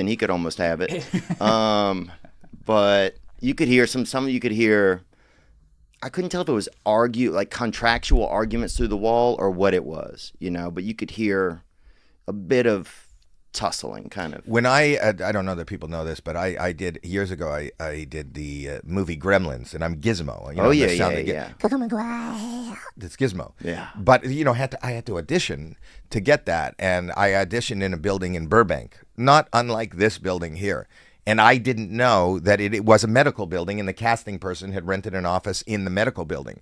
and he could almost have it. But you could hear some you could hear. I couldn't tell if it was contractual arguments through the wall or what it was, but you could hear a bit of tussling, kind of. When I don't know that people know this, but I did years ago. I did the movie Gremlins, and I'm Gizmo. Yeah. It's Gizmo. Yeah. But I had to audition to get that, and I auditioned in a building in Burbank, not unlike this building here. And I didn't know that it was a medical building, and the casting person had rented an office in the medical building.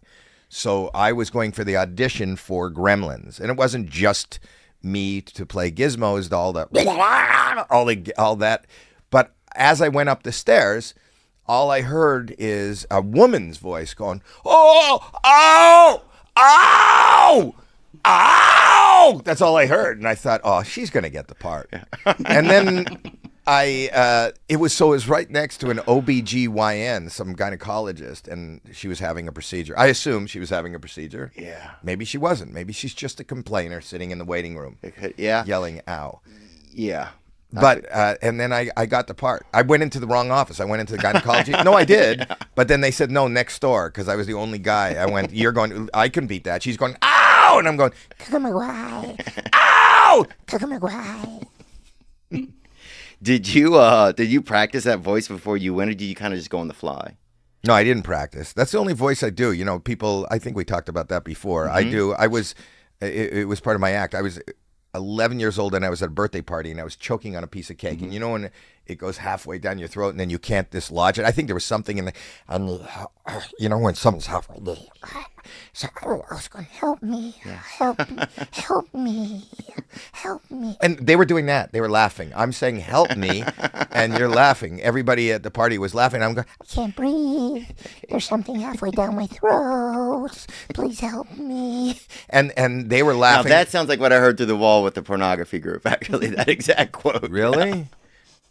So I was going for the audition for Gremlins, and it wasn't just me to play Gizmos, all that. But as I went up the stairs, all I heard is a woman's voice going, "Oh, ow, ow, ow!" That's all I heard, and I thought, "Oh, she's gonna get the part." And then it was right next to an OBGYN, some gynecologist, and she was having a procedure. I assume she was having a procedure. Yeah. Maybe she wasn't. Maybe she's just a complainer sitting in the waiting room. Yeah. Yelling, "Ow." Yeah. But, and then I got the part. I went into the wrong office. I went into the gynecology. No, I did. But then they said, no, next door, because I was the only guy. I went, I can beat that. She's going, "Ow!" And I'm going, "Ow!" Did you practice that voice before you went, or did you kind of just go on the fly? No, I didn't practice. That's the only voice I do. People, I think we talked about that before. Mm-hmm. It was part of my act. I was 11 years old, and I was at a birthday party, and I was choking on a piece of cake. Mm-hmm. And when it goes halfway down your throat, and then you can't dislodge it. I think there was something in when something's halfway there. So I was going, "Help me, help me, help me, help me." And they were doing that. They were laughing. I'm saying, "Help me," and you're laughing. Everybody at the party was laughing. I'm going, "I can't breathe. There's something halfway down my throat. Please help me." And they were laughing. Now, that sounds like what I heard through the wall with the pornography group, actually, that exact quote. Really?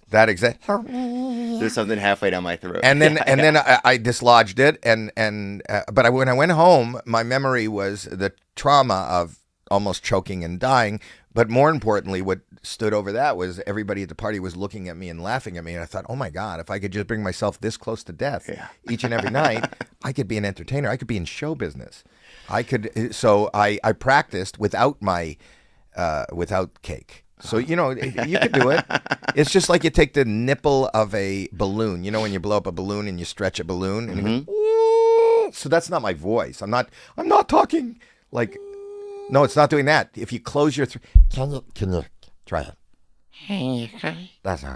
That exact. Help me. There's something halfway down my throat. And then then I dislodged it, but when I went home, my memory was the trauma of almost choking and dying. But more importantly, what stood over that was everybody at the party was looking at me and laughing at me, and I thought, oh my God, if I could just bring myself this close to death each and every night, I could be an entertainer. I could be in show business. I could. So I practiced without cake. So, you could do it. It's just like you take the nipple of a balloon, when you blow up a balloon and you stretch a balloon. And mm-hmm. So that's not my voice. I'm not talking like, no, it's not doing that. If you close your can you try it? That's all.